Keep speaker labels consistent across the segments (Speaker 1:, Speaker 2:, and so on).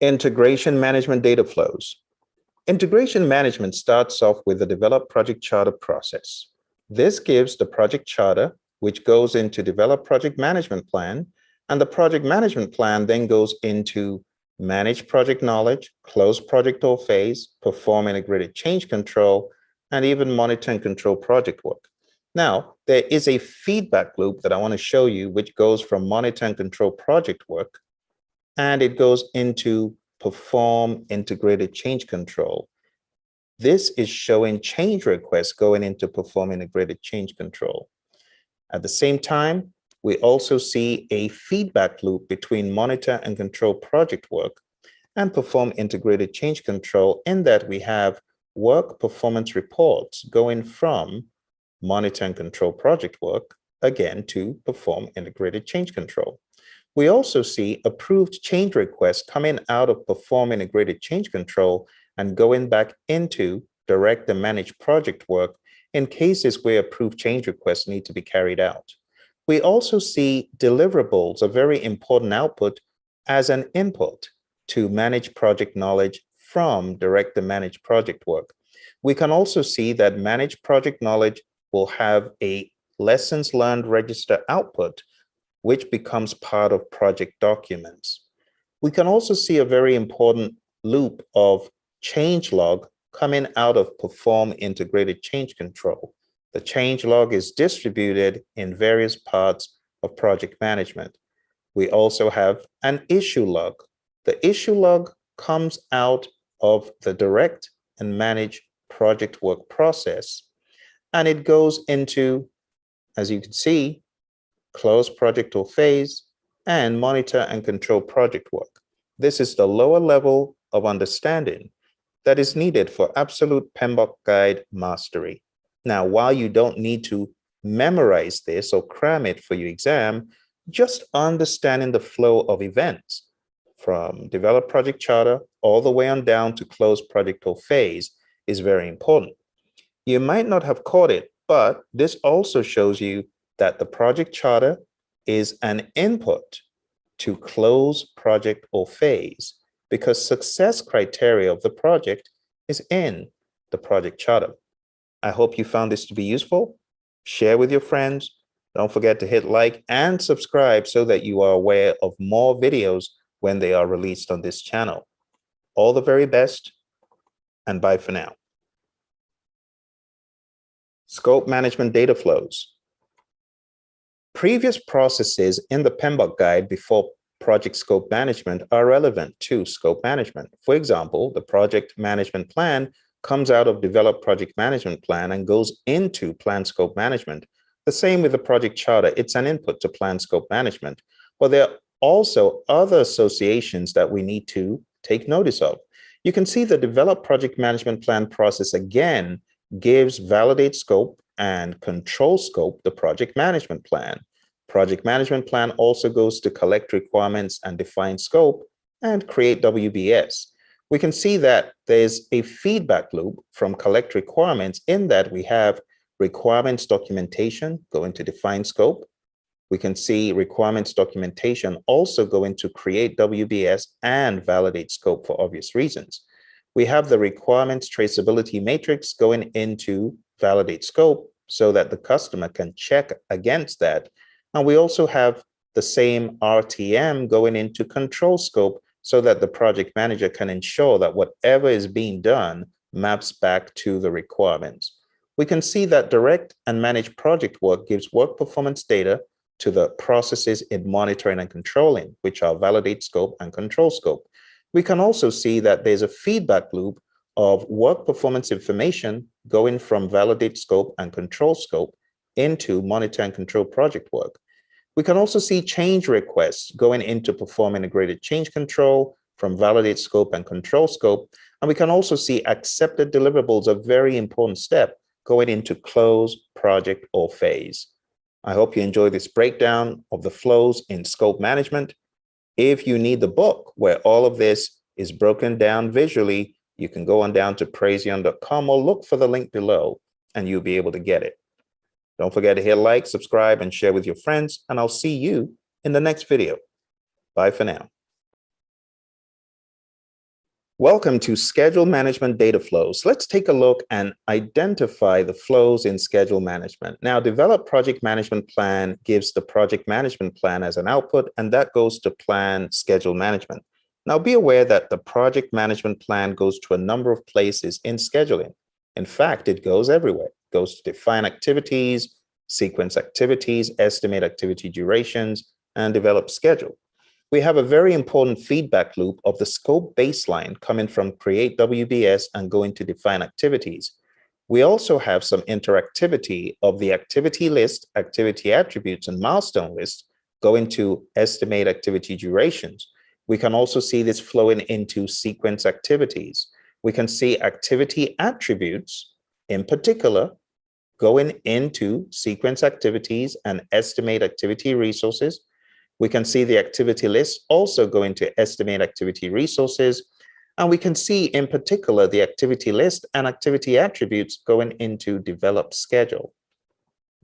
Speaker 1: Integration management data flows. Integration management starts off with the develop project charter process. This gives the project charter, which goes into develop project management plan, and the project management plan then goes into manage project knowledge, close project or phase, perform integrated change control, and even monitor and control project work. Now, there is a feedback loop that I want to show you, which goes from monitor and control project work, and it goes into perform integrated change control. This is showing change requests going into perform integrated change control. At the same time, we also see a feedback loop between monitor and control project work and perform integrated change control, in that we have work performance reports going from monitor and control project work again to perform integrated change control. We also see approved change requests coming out of perform integrated change control and going back into direct and manage project work in cases where approved change requests need to be carried out. We also see deliverables, a very important output, as an input to manage project knowledge from direct and manage project work. We can also see that manage project knowledge will have a lessons learned register output, which becomes part of project documents. We can also see a very important loop of change log coming out of perform integrated change control. The change log is distributed in various parts of project management. We also have an issue log. The issue log comes out of the direct and manage project work process, and it goes into, as you can see, close project or phase, and monitor and control project work. This is the lower level of understanding that is needed for absolute PMBOK guide mastery. Now, while you don't need to memorize this or cram it for your exam, just understanding the flow of events from develop project charter all the way on down to close project or phase is very important. You might not have caught it, but this also shows you that the project charter is an input to close project or phase, because success criteria of the project is in the project charter. I hope you found this to be useful. Share with your friends. Don't forget to hit like and subscribe so that you are aware of more videos when they are released on this channel. All the very best, and bye for now. Scope management data flows. Previous processes in the PMBOK guide before project scope management are relevant to scope management. For example, the project management plan comes out of develop project management plan and goes into plan scope management. The same with the project charter, it's an input to plan scope management. But there are also other associations that we need to take notice of. You can see the develop project management plan process again gives validate scope and control scope the project management plan. Project management plan also goes to collect requirements and define scope and create WBS. We can see that there's a feedback loop from collect requirements, in that we have requirements documentation going to define scope. We can see requirements documentation also going to create WBS and validate scope for obvious reasons. We have the requirements traceability matrix going into validate scope so that the customer can check against that. And we also have the same RTM going into control scope so that the project manager can ensure that whatever is being done maps back to the requirements. We can see that direct and managed project work gives work performance data to the processes in monitoring and controlling, which are validate scope and control scope. We can also see that there's a feedback loop of work performance information going from validate scope and control scope into monitor and control project work. We can also see change requests going into perform integrated change control from validate scope and control scope. And we can also see accepted deliverables, a very important step, going into close project or phase. I hope you enjoy this breakdown of the flows in scope management. If you need the book where all of this is broken down visually, you can go on down to Praizion.com or look for the link below and you'll be able to get it. Don't forget to hit like, subscribe, and share with your friends, and I'll see you in the next video. Bye for now. Welcome to Schedule Management Data Flows. Let's take a look and identify the flows in schedule management. Now, Develop Project Management Plan gives the project management plan as an output, and that goes to plan schedule management. Now, be aware that the project management plan goes to a number of places in scheduling. In fact, it goes everywhere. It goes to define activities, sequence activities, estimate activity durations, and develop schedule. We have a very important feedback loop of the scope baseline coming from create WBS and going to define activities. We also have some interactivity of the activity list, activity attributes, and milestone list going to estimate activity durations. We can also see this flowing into sequence activities. We can see activity attributes in particular going into sequence activities and estimate activity resources. We can see the activity list also going to estimate activity resources. And we can see in particular the activity list and activity attributes going into develop schedule.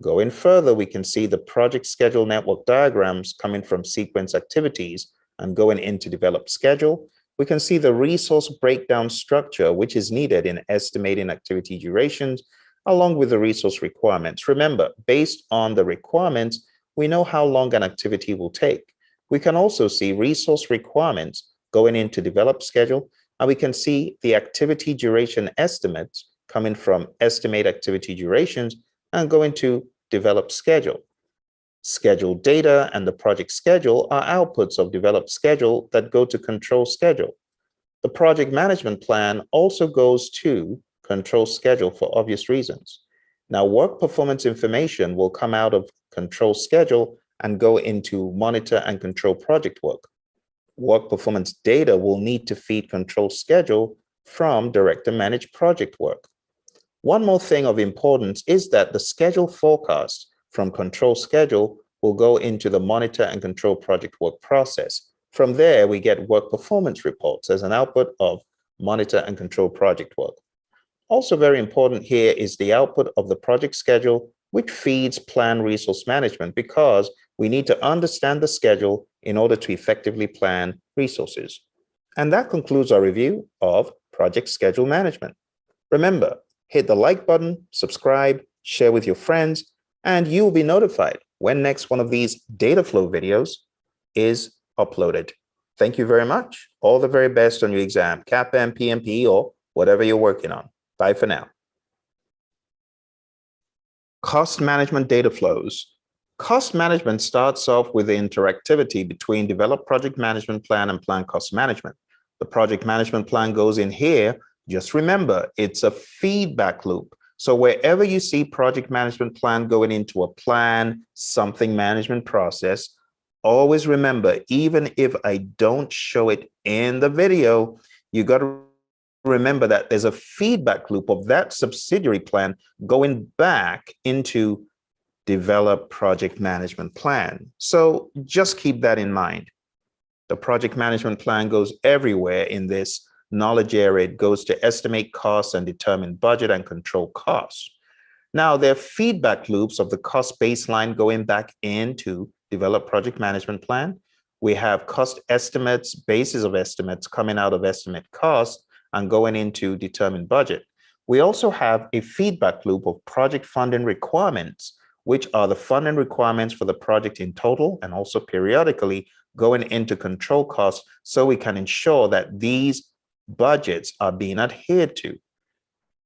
Speaker 1: Going further, we can see the project schedule network diagrams coming from sequence activities and going into develop schedule. We can see the resource breakdown structure, which is needed in estimating activity durations, along with the resource requirements. Remember, based on the requirements, we know how long an activity will take. We can also see resource requirements going into develop schedule, and we can see the activity duration estimates coming from estimate activity durations and going to develop schedule. Schedule data and the project schedule are outputs of develop schedule that go to control schedule. The project management plan also goes to control schedule for obvious reasons. Now, work performance information will come out of control schedule and go into monitor and control project work. Work performance data will need to feed control schedule from direct and managed project work. One more thing of importance is that the schedule forecast from control schedule will go into the monitor and control project work process. From there, we get work performance reports as an output of monitor and control project work. Also very important here is the output of the project schedule, which feeds plan resource management because we need to understand the schedule in order to effectively plan resources. And that concludes our review of project schedule management. Remember, hit the like button, subscribe, share with your friends, and you will be notified when next one of these data flow videos is uploaded. Thank you very much. All the very best on your exam, CAPM, PMP, or whatever you're working on. Bye for now. Cost management data flows. Cost management starts off with the interactivity between develop project management plan and plan cost management. The project management plan goes in here. Just remember, it's a feedback loop. So wherever you see project management plan going into a plan something management process, always remember, even if I don't show it in the video, you got to remember that there's a feedback loop of that subsidiary plan going back into develop project management plan. So just keep that in mind. The project management plan goes everywhere in this knowledge area. It goes to estimate costs and determine budget and control costs. Now, there are feedback loops of the cost baseline going back into develop project management plan. We have cost estimates, basis of estimates coming out of estimate cost and going into determine budget. We also have a feedback loop of project funding requirements, which are the funding requirements for the project in total and also periodically going into control costs so we can ensure that these budgets are being adhered to.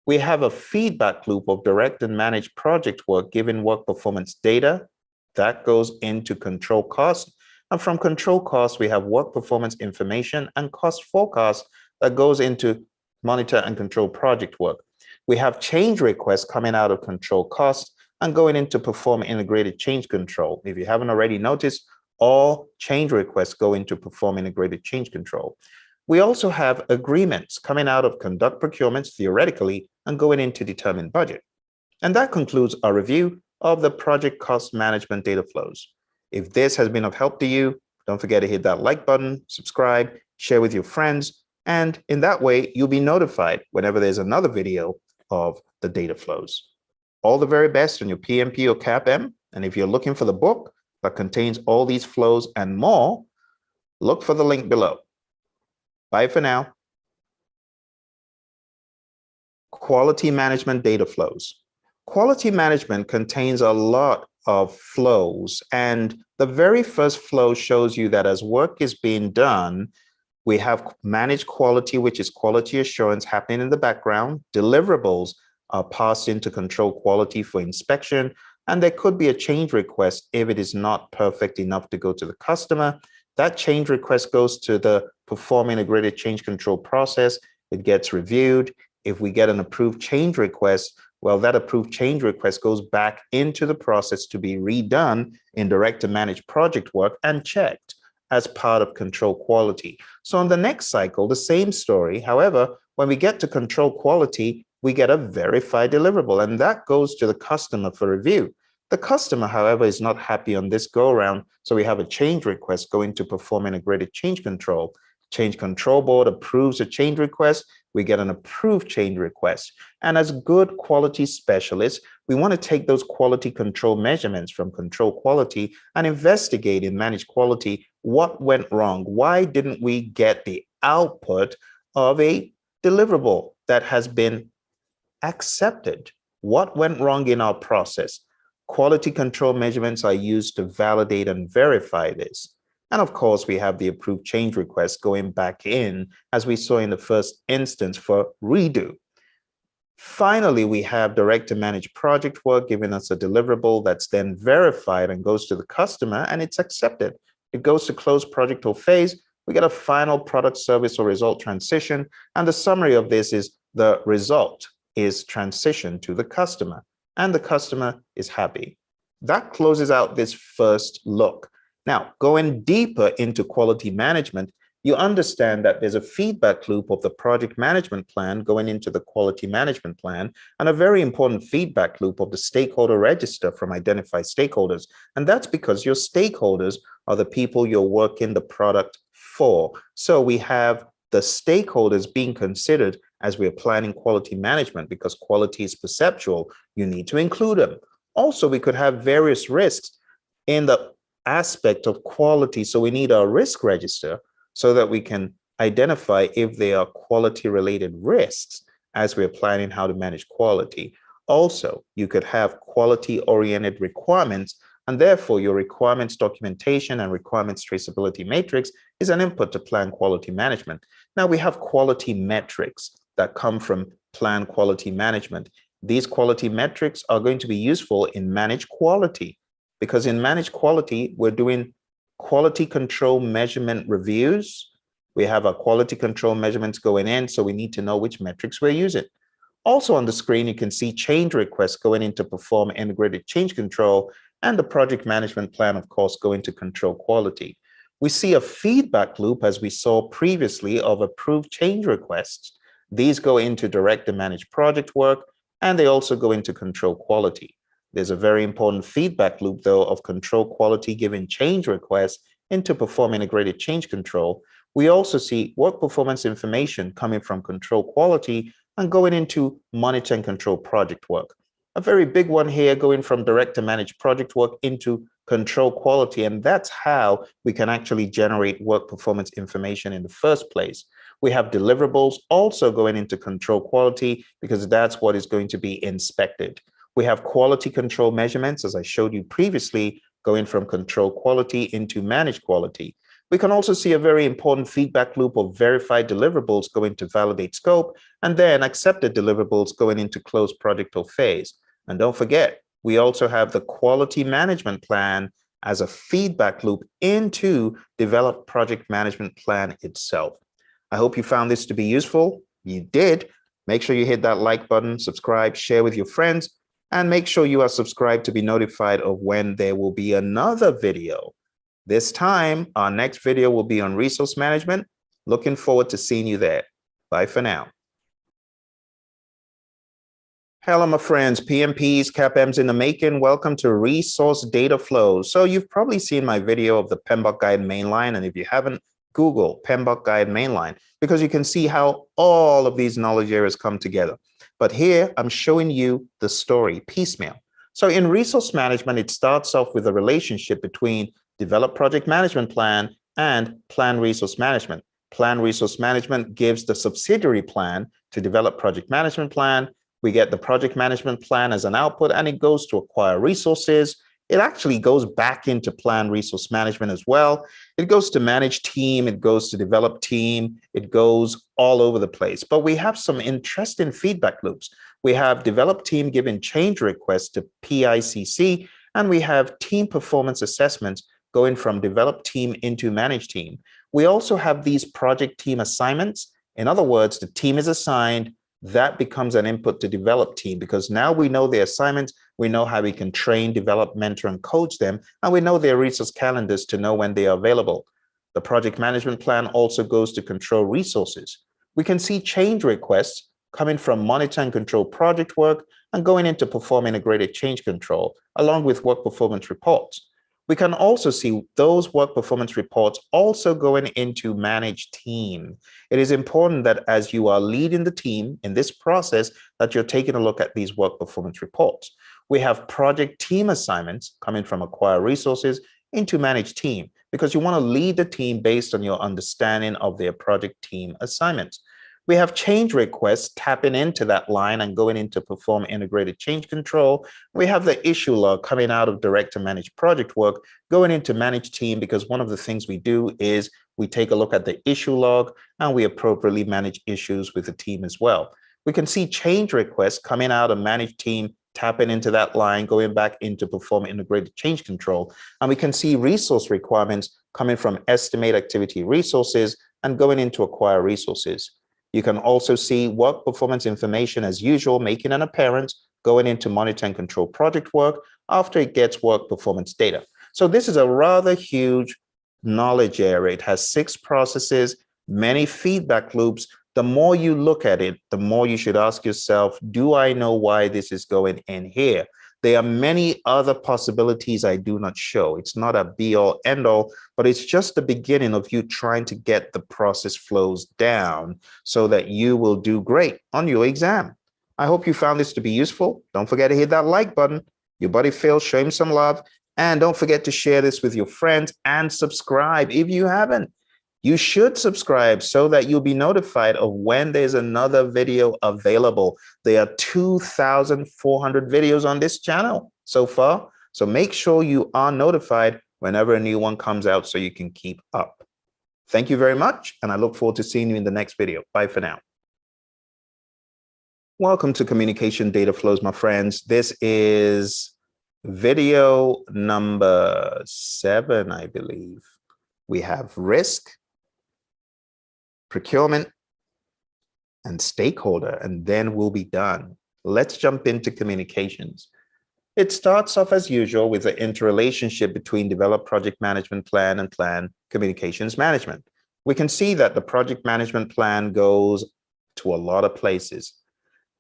Speaker 1: We have a feedback loop of direct and managed project work given work performance data that goes into control costs. And from control costs, we have work performance information and cost forecast that goes into monitor and control project work. We have change requests coming out of control costs and going into perform integrated change control. If you haven't already noticed, all change requests go into perform integrated change control. We also have agreements coming out of conduct procurements theoretically and going into determine budget. And that concludes our review of the project cost management data flows. If this has been of help to you, don't forget to hit that like button, subscribe, share with your friends, and in that way, you'll be notified whenever there's another video of the data flows. All the very best on your PMP or CAPM. And if you're looking for the book that contains all these flows and more, look for the link below. Bye for now. Quality management data flows. Quality management contains a lot of flows, and the very first flow shows you that as work is being done, we have managed quality, which is quality assurance happening in the background. Deliverables are passed into control quality for inspection, and there could be a change request if it is not perfect enough to go to the customer. That change request goes to the perform integrated change control process. It gets reviewed. If we get an approved change request, well, that approved change request goes back into the process to be redone in direct to manage project work and checked as part of control quality. So on the next cycle, the same story. However, when we get to control quality, we get a verified deliverable, and that goes to the customer for review. The customer, however, is not happy on this go around, so we have a change request going to perform integrated change control. Change control board approves a change request. We get an approved change request. And as good quality specialists, we want to take those quality control measurements from control quality and investigate in managed quality what went wrong. Why didn't we get the output of a deliverable that has been accepted? What went wrong in our process? Quality control measurements are used to validate and verify this. And of course, we have the approved change request going back in, as we saw in the first instance for redo. Finally, we have direct to manage project work, giving us a deliverable that's then verified and goes to the customer, and it's accepted. It goes to close project or phase. We get a final product, service, or result transition. And the summary of this is the result is transitioned to the customer, and the customer is happy. That closes out this first look. Now, going deeper into quality management, you understand that there's a feedback loop of the project management plan going into the quality management plan, and a very important feedback loop of the stakeholder register from identified stakeholders. And that's because your stakeholders are the people you're working the product for. So we have the stakeholders being considered as we're planning quality management, because quality is perceptual. You need to include them. Also, we could have various risks in the aspect of quality. So we need our risk register so that we can identify if they are quality related risks as we're planning how to manage quality. Also, you could have quality oriented requirements, and therefore your requirements documentation and requirements traceability matrix is an input to plan quality management. Now we have quality metrics that come from plan quality management. These quality metrics are going to be useful in managed quality, because in managed quality, we're doing quality control measurement reviews. We have our quality control measurements going in, so we need to know which metrics we're using. Also on the screen, you can see change requests going into perform integrated change control, and the project management plan, of course, going to control quality. We see a feedback loop, as we saw previously, of approved change requests. These go into direct and manage project work, and they also go into control quality. There's a very important feedback loop, though, of control quality giving change requests into perform integrated change control. We also see work performance information coming from control quality and going into monitor and control project work. A very big one here going from direct to manage project work into control quality, and that's how we can actually generate work performance information in the first place. We have deliverables also going into control quality, because that's what is going to be inspected. We have quality control measurements, as I showed you previously, going from control quality into managed quality. We can also see a very important feedback loop of verified deliverables going to validate scope, and then accepted deliverables going into closed project or phase. And don't forget, we also have the quality management plan as a feedback loop into developed project management plan itself. I hope you found this to be useful. You did. Make sure you hit that like button, subscribe, share with your friends, and make sure you are subscribed to be notified of when there will be another video. This time, our next video will be on resource management. Looking forward to seeing you there. Bye for now. Hello, my friends, PMPs, CAPMs in the making. Welcome to Resource Data Flows. So you've probably seen my video of the PMBOK Guide mainline, and if you haven't, Google PMBOK Guide mainline, because you can see how all of these knowledge areas come together. But here I'm showing you the story piecemeal. So in resource management, it starts off with a relationship between develop project management plan and plan resource management. Plan resource management gives the subsidiary plan to develop project management plan. We get the project management plan as an output, and it goes to acquire resources. It actually goes back into plan resource management as well. It goes to manage team. It goes to develop team. It goes all over the place. But we have some interesting feedback loops. We have develop team giving change requests to PICC, and we have team performance assessments going from develop team into manage team. We also have these project team assignments. In other words, the team is assigned. That becomes an input to develop team, because now we know their assignments, we know how we can train, develop, mentor, and coach them, and we know their resource calendars to know when they are available. The project management plan also goes to control resources. We can see change requests coming from monitor and control project work and going into perform integrated change control, along with work performance reports. We can also see those work performance reports also going into manage team. It is important that as you are leading the team in this process, that you're taking a look at these work performance reports. We have project team assignments coming from acquire resources into manage team, because you want to lead the team based on your understanding of their project team assignments. We have change requests tapping into that line and going into perform integrated change control. We have the issue log coming out of direct to manage project work, going into manage team, because one of the things we do is we take a look at the issue log and we appropriately manage issues with the team as well. We can see change requests coming out of manage team, tapping into that line, going back into perform integrated change control. And we can see resource requirements coming from estimate activity resources and going into acquire resources. You can also see work performance information as usual, making an appearance, going into monitor and control project work after it gets work performance data. So this is a rather huge knowledge area. It has 6 processes, many feedback loops. The more you look at it, the more you should ask yourself, do I know why this is going in here? There are many other possibilities I do not show. It's not a be all end all, but it's just the beginning of you trying to get the process flows down so that you will do great on your exam. I hope you found this to be useful. Don't forget to hit that like button. Your buddy Phil, show him some love. And don't forget to share this with your friends and subscribe if you haven't. You should subscribe so that you'll be notified of when there's another video available. There are 2,400 videos on this channel so far. So make sure you are notified whenever a new one comes out so you can keep up. Thank you very much, and I look forward to seeing you in the next video. Bye for now. Welcome to Communication Data Flows, my friends. This is video number 7, I believe. We have risk, procurement, and stakeholder, and then we'll be done. Let's jump into communications. It starts off as usual with the interrelationship between develop project management plan and plan communications management. We can see that the project management plan goes to a lot of places.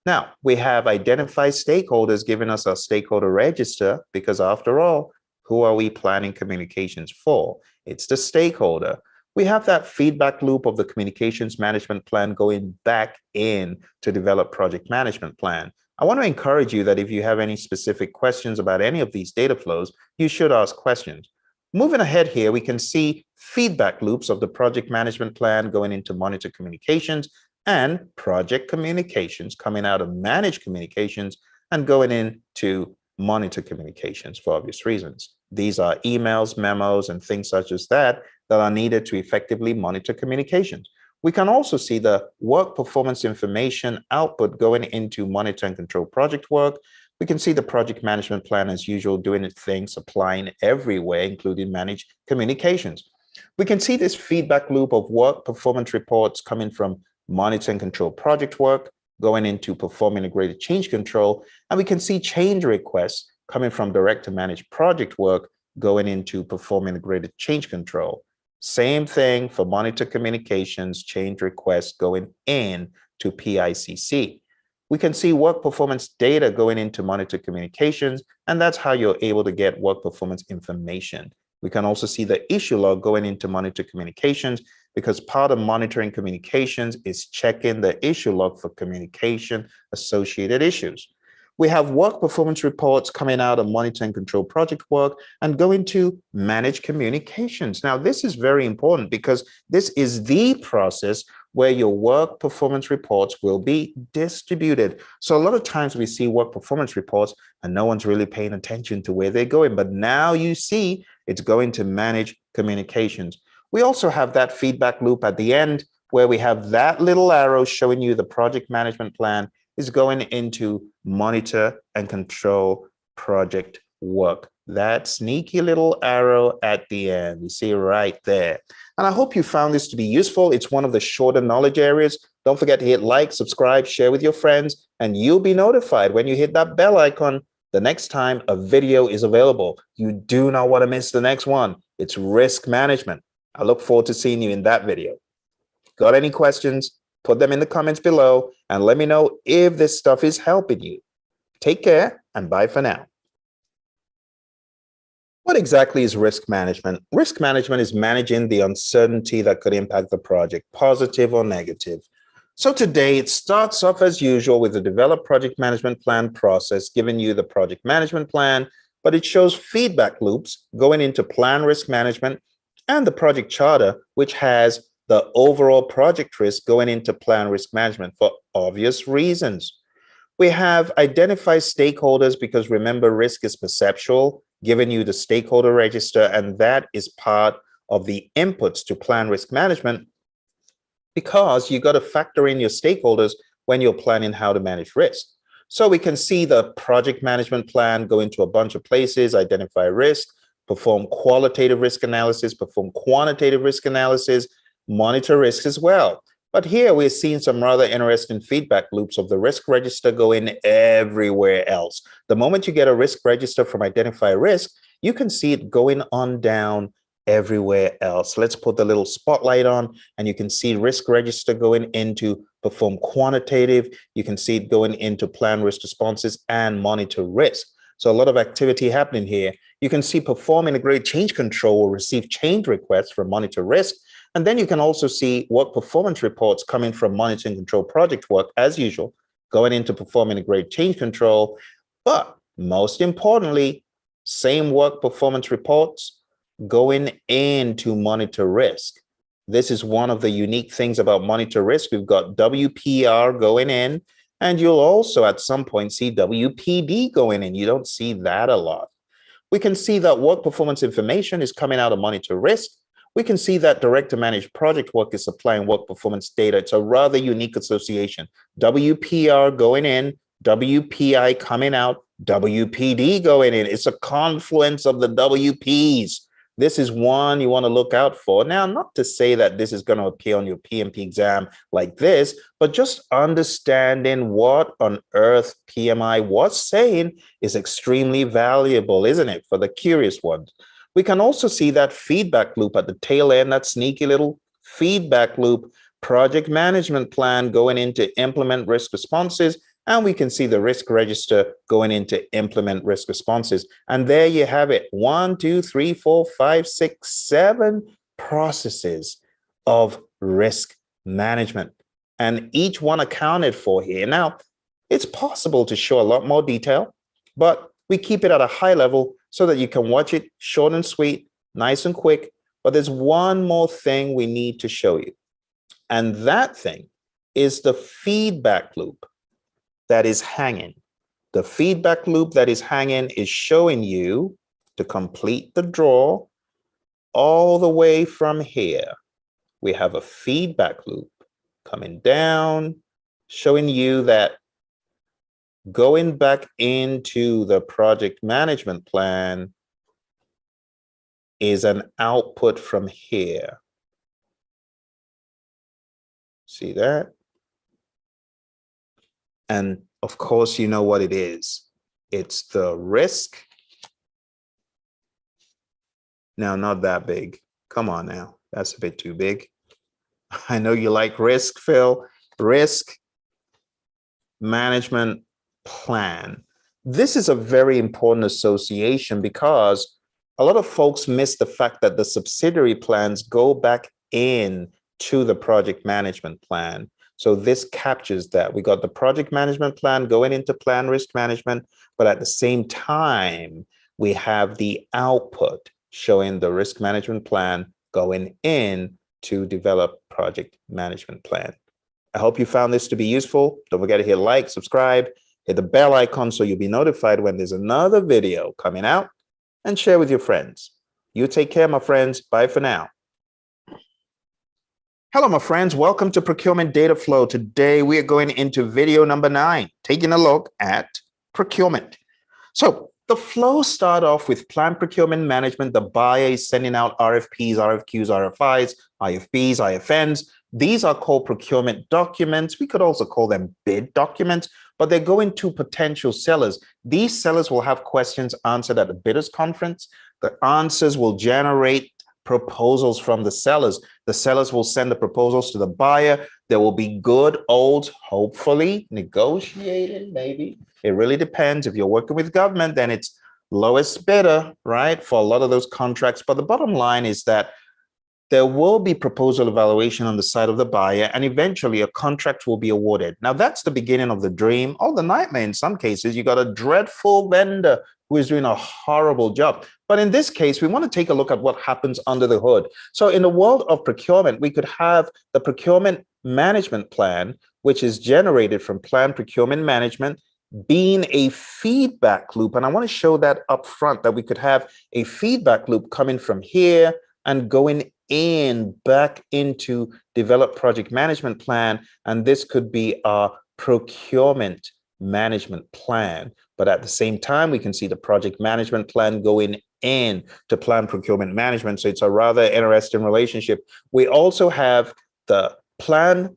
Speaker 1: Now, we have identified stakeholders giving us our stakeholder register, because after all, who are we planning communications for? It's the stakeholder. We have that feedback loop of the communications management plan going back in to develop project management plan. I want to encourage you that if you have any specific questions about any of these data flows, you should ask questions. Moving ahead here, we can see feedback loops of the project management plan going into monitor communications and project communications coming out of managed communications and going into monitor communications for obvious reasons. These are emails, memos, and things such as that are needed to effectively monitor communications. We can also see the work performance information output going into monitor and control project work. We can see the project management plan as usual doing its thing, supplying everywhere, including managed communications. We can see this feedback loop of work performance reports coming from monitor and control project work, going into perform integrated change control, and we can see change requests coming from direct to manage project work, going into perform integrated change control. Same thing for monitor communications, change requests going in to PICC. We can see work performance data going into monitor communications, and that's how you're able to get work performance information. We can also see the issue log going into monitor communications, because part of monitoring communications is checking the issue log for communication associated issues. We have work performance reports coming out of monitor and control project work and go into manage communications. Now, this is very important because this is the process where your work performance reports will be distributed. So a lot of times we see work performance reports and no one's really paying attention to where they're going. But now you see it's going to manage communications. We also have that feedback loop at the end where we have that little arrow showing you the project management plan is going into monitor and control project work. That sneaky little arrow at the end, you see right there. And I hope you found this to be useful. It's one of the shorter knowledge areas. Don't forget to hit like, subscribe, share with your friends, and you'll be notified when you hit that bell icon the next time a video is available. You do not want to miss the next one. It's risk management. I look forward to seeing you in that video. Got any questions? Put them in the comments below and let me know if this stuff is helping you. Take care and bye for now. What exactly is risk management? Risk management is managing the uncertainty that could impact the project, positive or negative. So today it starts off as usual with the develop project management plan process, giving you the project management plan, but it shows feedback loops going into plan risk management and the project charter, which has the overall project risk going into plan risk management for obvious reasons. We have identify stakeholders because remember, risk is perceptual, giving you the stakeholder register, and that is part of the inputs to plan risk management because you got to factor in your stakeholders when you're planning how to manage risk. So we can see the project management plan go into a bunch of places, identify risk, perform qualitative risk analysis, perform quantitative risk analysis, monitor risks as well. But here we're seeing some rather interesting feedback loops of the risk register going everywhere else. The moment you get a risk register from identify risk, you can see it going on down everywhere else. Let's put the little spotlight on and you can see risk register going into perform quantitative. You can see it going into plan risk responses and monitor risk. So a lot of activity happening here. You can see perform integrate change control or receive change requests from monitor risk. And then you can also see work performance reports coming from monitor and control project work as usual, going into perform integrate change control. But most importantly, same work performance reports going into monitor risk. This is one of the unique things about monitor risk. We've got WPR going in, and you'll also at some point see WPD going in. You don't see that a lot. We can see that work performance information is coming out of monitor risk. We can see that director managed project work is supplying work performance data. It's a rather unique association. WPR going in, WPI coming out, WPD going in. It's a confluence of the WPs. This is one you want to look out for. Now, not to say that this is going to appear on your PMP exam like this, but just understanding what on earth PMI was saying is extremely valuable, isn't it, for the curious ones? We can also see that feedback loop at the tail end, that sneaky little feedback loop, project management plan going into implement risk responses, and we can see the risk register going into implement risk responses. And there you have it, 1, 2, 3, 4, 5, 6, 7 processes of risk management, and each one accounted for here. Now, it's possible to show a lot more detail, but we keep it at a high level so that you can watch it short and sweet, nice and quick. But there's one more thing we need to show you. And that thing is the feedback loop that is hanging. The feedback loop that is hanging is showing you to complete the draw all the way from here. We have a feedback loop coming down, showing you that going back into the project management plan is an output from here. See that? And of course, you know what it is. It's the risk. Now, not that big. Come on now. That's a bit too big. I know you like risk, Phil. Risk management plan. This is a very important association because a lot of folks miss the fact that the subsidiary plans go back in to the project management plan. So this captures that. We got the project management plan going into plan risk management, but at the same time, we have the output showing the risk management plan going in to develop project management plan. I hope you found this to be useful. Don't forget to hit like, subscribe, hit the bell icon so you'll be notified when there's another video coming out, and share with your friends. You take care, my friends. Bye for now. Hello, my friends. Welcome to Procurement Data Flow. Today, we are going into video number 9, taking a look at procurement. So the flow start off with planned procurement management. The buyer is sending out RFPs, RFQs, RFIs, IFBs, IFNs. These are called procurement documents. We could also call them bid documents, but they're going to potential sellers. These sellers will have questions answered at the bidders conference. The answers will generate proposals from the sellers. The sellers will send the proposals to the buyer. There will be good old, hopefully, negotiated, maybe. It really depends. If you're working with government, then it's lowest bidder, right, for a lot of those contracts. But the bottom line is that there will be proposal evaluation on the side of the buyer, and eventually a contract will be awarded. Now, that's the beginning of the dream or the nightmare in some cases. You got a dreadful vendor who is doing a horrible job. But in this case, we want to take a look at what happens under the hood. So in the world of procurement, we could have the procurement management plan, which is generated from planned procurement management, being a feedback loop. And I want to show that up front, that we could have a feedback loop coming from here and going in back into develop project management plan. And this could be our procurement management plan. But at the same time, we can see the project management plan going in to plan procurement management. So it's a rather interesting relationship. We also have the plan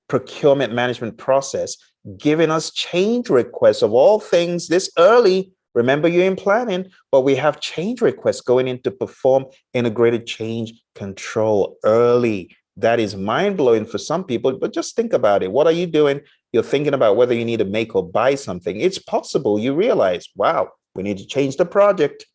Speaker 1: procurement management process giving us change requests of all things this early. Remember, you're in planning, but we have change requests going in to perform integrated change control early. That is mind-blowing for some people, but just think about it. What are you doing? You're thinking about whether you need to make or buy something. It's possible you realize, wow, we need to change the project.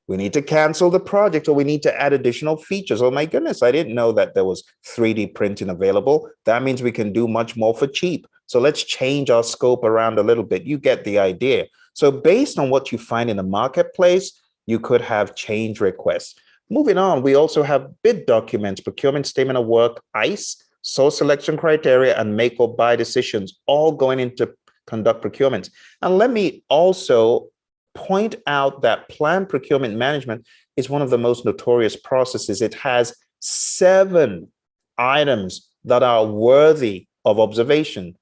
Speaker 1: We need to cancel the project, or we need to add additional features. Oh my goodness, I didn't know that there was 3D printing available. That means we can do much more for cheap. So let's change our scope around a little bit. You get the idea. So based on what you find in the marketplace, you could have change requests. Moving on, we also have bid documents, procurement statement of work, ICE, source selection criteria, and make or buy decisions, all going into conduct procurements. And let me also point out that planned procurement management is one of the most notorious processes. It has 7 items that are worthy of observation,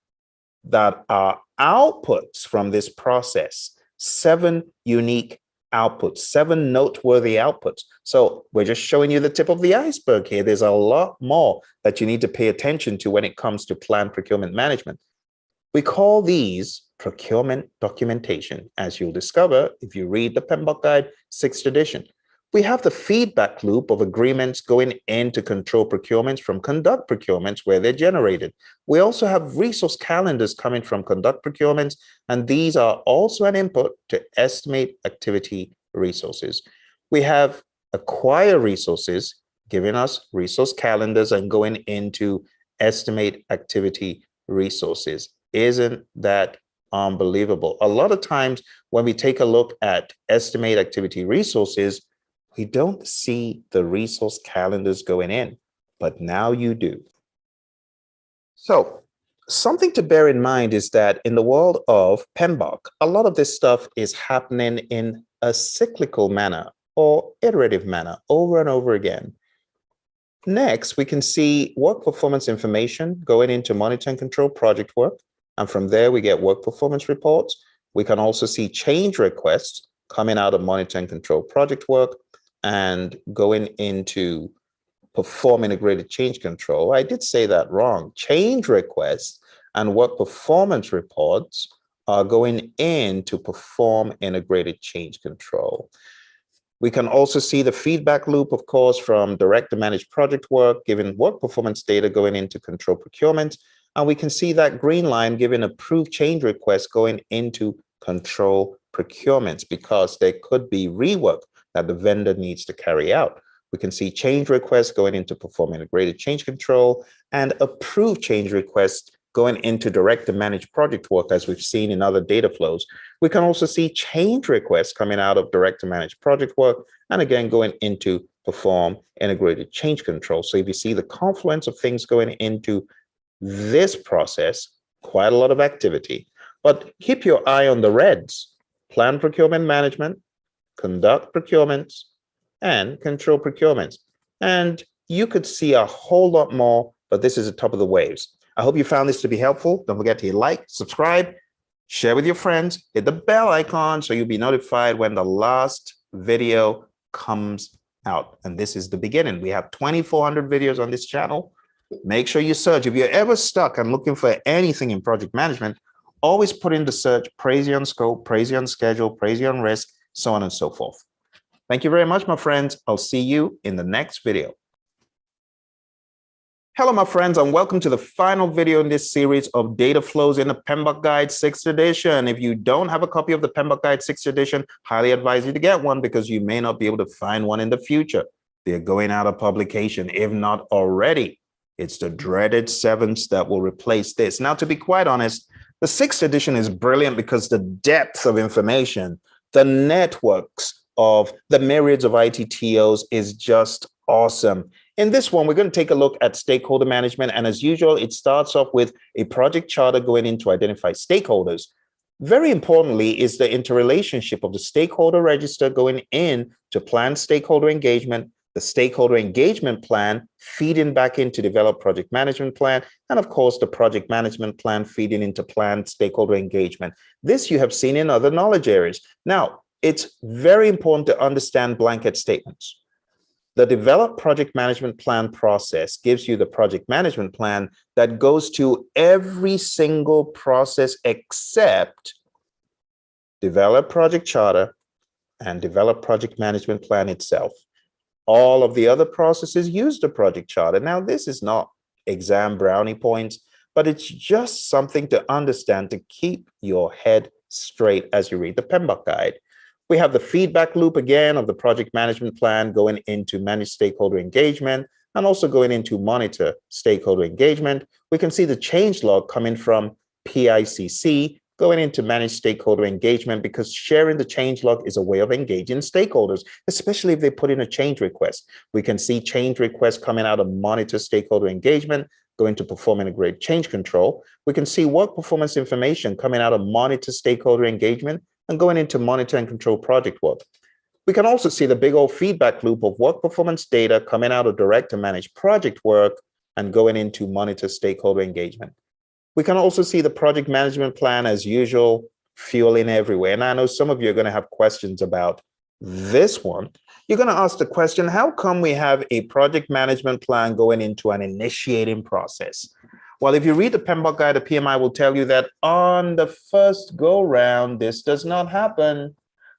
Speaker 1: that are outputs from this process. 7 unique outputs, 7 noteworthy outputs. So we're just showing you the tip of the iceberg here. There's a lot more that you need to pay attention to when it comes to planned procurement management. We call these procurement documentation, as you'll discover if you read the PMP Guide 6th edition. We have the feedback loop of agreements going into control procurements from conduct procurements where they're generated. We also have resource calendars coming from conduct procurements, and these are also an input to estimate activity resources. We have acquire resources giving us resource calendars and going into estimate activity resources. Isn't that unbelievable? A lot of times when we take a look at estimate activity resources, we don't see the resource calendars going in, but now you do. So something to bear in mind is that in the world of PMBOK, a lot of this stuff is happening in a cyclical manner or iterative manner over and over again. Next, we can see work performance information going into monitor and control project work. And from there, we get work performance reports. We can also see change requests coming out of monitor and control project work and going into perform integrated change control. I did say that wrong. Change requests and work performance reports are going in to perform integrated change control. We can also see the feedback loop, of course, from direct to managed project work, giving work performance data going into control procurement. And we can see that green line giving approved change requests going into control procurements, because there could be rework that the vendor needs to carry out. We can see change requests going into perform integrated change control and approved change requests going into direct to managed project work, as we've seen in other data flows. We can also see change requests coming out of direct to managed project work and again going into perform integrated change control. So if you see the confluence of things going into this process, quite a lot of activity, but keep your eye on the reds: plan procurement management, conduct procurements, and control procurements. And you could see a whole lot more, but this is the top of the waves. I hope you found this to be helpful. Don't forget to like, subscribe, share with your friends, hit the bell icon so you'll be notified when the last video comes out. And this is the beginning. We have 2,400 videos on this channel. Make sure you search. If you're ever stuck and looking for anything in project management, always put in the search Praizion scope, Praizion schedule, Praizion risk, so on and so forth. Thank you very much, my friends. I'll see you in the next video. Hello, my friends, and welcome to the final video in this series of data flows in the PMBOK Guide 6th edition. If you don't have a copy of the PMBOK Guide 6th edition, highly advise you to get one because you may not be able to find one in the future. They're going out of publication, if not already. It's the dreaded 7th that will replace this. Now, to be quite honest, the 6th edition is brilliant because the depth of information, the networks of the myriads of ITTOs is just awesome. In this one, we're going to take a look at stakeholder management. And as usual, it starts off with a project charter going in to identify stakeholders. Very importantly is the interrelationship of the stakeholder register going in to plan stakeholder engagement, the stakeholder engagement plan feeding back into develop project management plan, and of course, the project management plan feeding into planned stakeholder engagement. This you have seen in other knowledge areas. Now, it's very important to understand blanket statements. The develop project management plan process gives you the project management plan that goes to every single process except develop project charter and develop project management plan itself. All of the other processes use the project charter. Now, this is not exam brownie points, but it's just something to understand to keep your head straight as you read the PMBOK guide. We have the feedback loop again of the project management plan going into manage stakeholder engagement and also going into monitor stakeholder engagement. We can see the change log coming from PICC going into manage stakeholder engagement because sharing the change log is a way of engaging stakeholders, especially if they put in a change request. We can see change requests coming out of monitor stakeholder engagement, going to perform integrated change control. We can see work performance information coming out of monitor stakeholder engagement and going into monitor and control project work. We can also see the big old feedback loop of work performance data coming out of direct and manage project work and going into monitor stakeholder engagement. We can also see the project management plan as usual, fueling everywhere. And I know some of you are going to have questions about this one. You're going to ask the question, how come we have a project management plan going into an initiating process? Well, if you read the PMBOK guide, the PMI will tell you that on the first go round, this does not happen.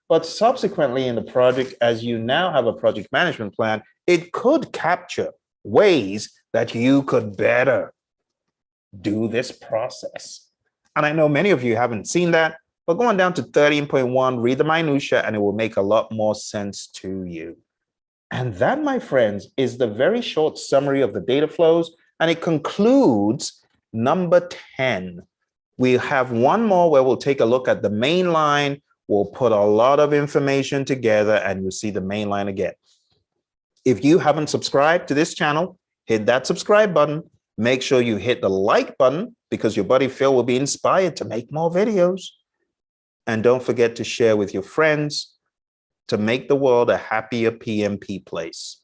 Speaker 1: But subsequently in the project, as you now have a project management plan, it could capture ways that you could better do this process. And I know many of you haven't seen that, but go on down to 13.1, read the minutia, and it will make a lot more sense to you. And that, my friends, is the very short summary of the data flows. And it concludes number 10. We have one more where we'll take a look at the main line. We'll put a lot of information together and you'll see the main line again. If you haven't subscribed to this channel, hit that subscribe button. Make sure you hit the like button because your buddy Phil will be inspired to make more videos. And don't forget to share with your friends to make the world a happier PMP place.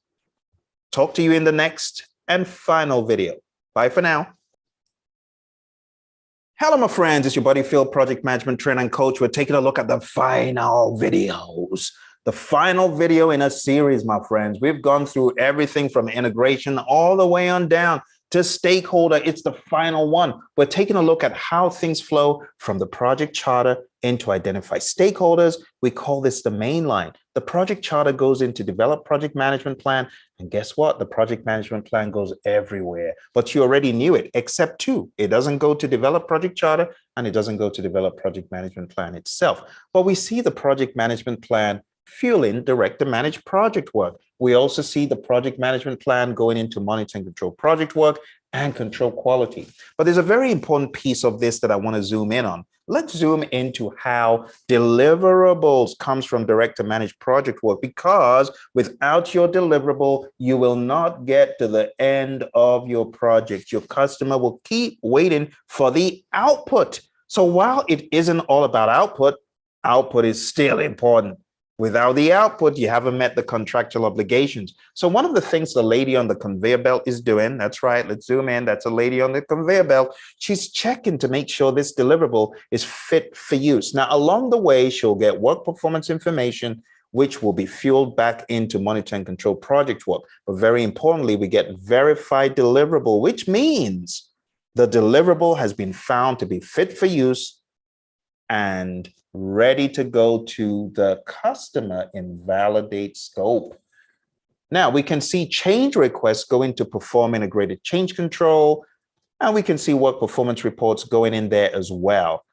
Speaker 1: Talk to you in the next and final video. Bye for now. Hello, my friends. It's your buddy Phil, project management trainer and coach. We're taking a look at the final videos. The final video in a series, my friends. We've gone through everything from integration all the way on down to stakeholder. It's the final one. We're taking a look at how things flow from the project charter into identify stakeholders. We call this the main line. The project charter goes into develop project management plan. And guess what? The project management plan goes everywhere. But you already knew it, except two. It doesn't go to develop project charter and it doesn't go to develop project management plan itself. But we see the project management plan fueling direct and manage project work. We also see the project management plan going into monitor and control project work and control quality. But there's a very important piece of this that I want to zoom in on. Let's zoom into how deliverables comes from direct to manage project work, because without your deliverable, you will not get to the end of your project. Your customer will keep waiting for the output. So while it isn't all about output, output is still important. Without the output, you haven't met the contractual obligations. So one of the things the lady on the conveyor belt is doing, that's right, let's zoom in, that's a lady on the conveyor belt. She's checking to make sure this deliverable is fit for use. Now, along the way, she'll get work performance information, which will be fueled back into monitor and control project work. But very importantly, we get verified deliverable, which means the deliverable has been found to be fit for use and ready to go to the customer in validate scope. Now we can see change requests going to perform integrated change control, and we can see work performance reports going in there as well.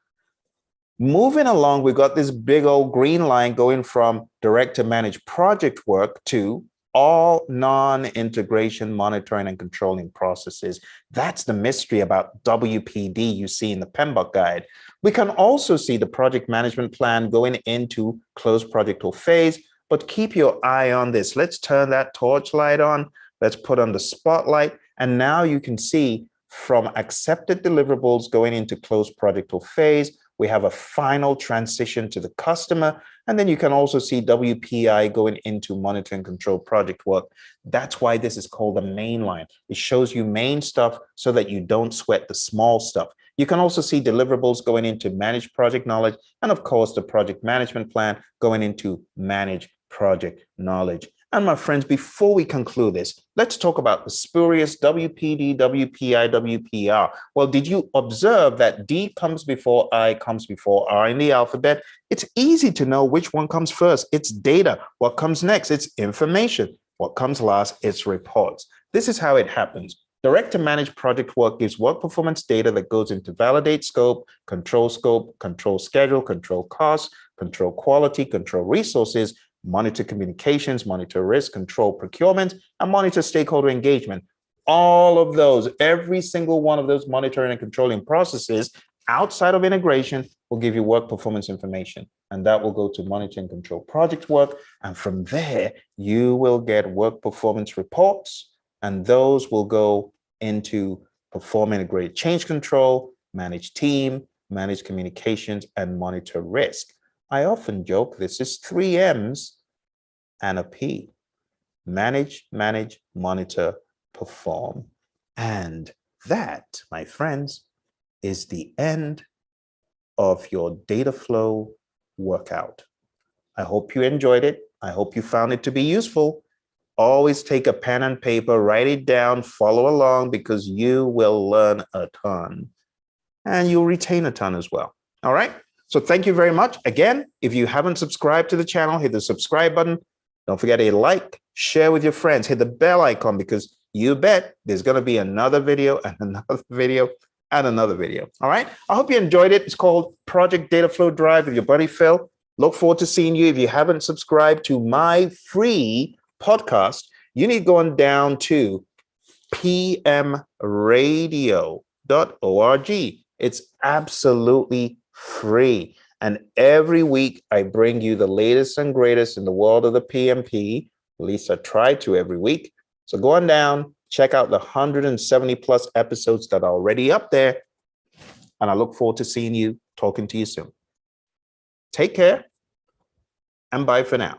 Speaker 1: Moving along, we've got this big old green line going from direct to manage project work to all non-integration monitoring and controlling processes. That's the mystery about WPD you see in the PMBOK guide. We can also see the project management plan going into closed project or phase, but keep your eye on this. Let's turn that torchlight on. Let's put on the spotlight. And now you can see from accepted deliverables going into closed project or phase, we have a final transition to the customer. And then you can also see WPI going into monitor and control project work. That's why this is called the main line. It shows you main stuff so that you don't sweat the small stuff. You can also see deliverables going into manage project knowledge, and of course, the project management plan going into manage project knowledge. And my friends, before we conclude this, let's talk about the spurious WPD-WPI-WPR. Well, did you observe that D comes before I comes before R in the alphabet? It's easy to know which one comes first. It's data. What comes next? It's information. What comes last? It's reports. This is how it happens. Direct to manage project work gives work performance data that goes into validate scope, control schedule, control costs, control quality, control resources, monitor communications, monitor risk, control procurement, and monitor stakeholder engagement. All of those, every single one of those monitoring and controlling processes outside of integration will give you work performance information. And that will go to monitor and control project work. And from there, you will get work performance reports, and those will go into perform integrated change control, manage team, manage communications, and monitor risk. I often joke this is 3 M's and a P. Manage, monitor, perform. And that, my friends, is the end of your data flow workout. I hope you enjoyed it. I hope you found it to be useful. Always take a pen and paper, write it down, follow along, because you will learn a ton and you'll retain a ton as well. All right. So thank you very much. Again, if you haven't subscribed to the channel, hit the subscribe button. Don't forget to like, share with your friends, hit the bell icon, because you bet there's going to be another video and another video and another video. All right. I hope you enjoyed it. It's called Project Data Flow Drive with your buddy Phil. Look forward to seeing you. If you haven't subscribed to my free podcast, you need to go on down to pmradio.org. It's absolutely free. And every week I bring you the latest and greatest in the world of the PMP. At least I try to every week. So go on down, check out the 170 plus episodes that are already up there. And I look forward to seeing you, talking to you soon. Take care and bye for now.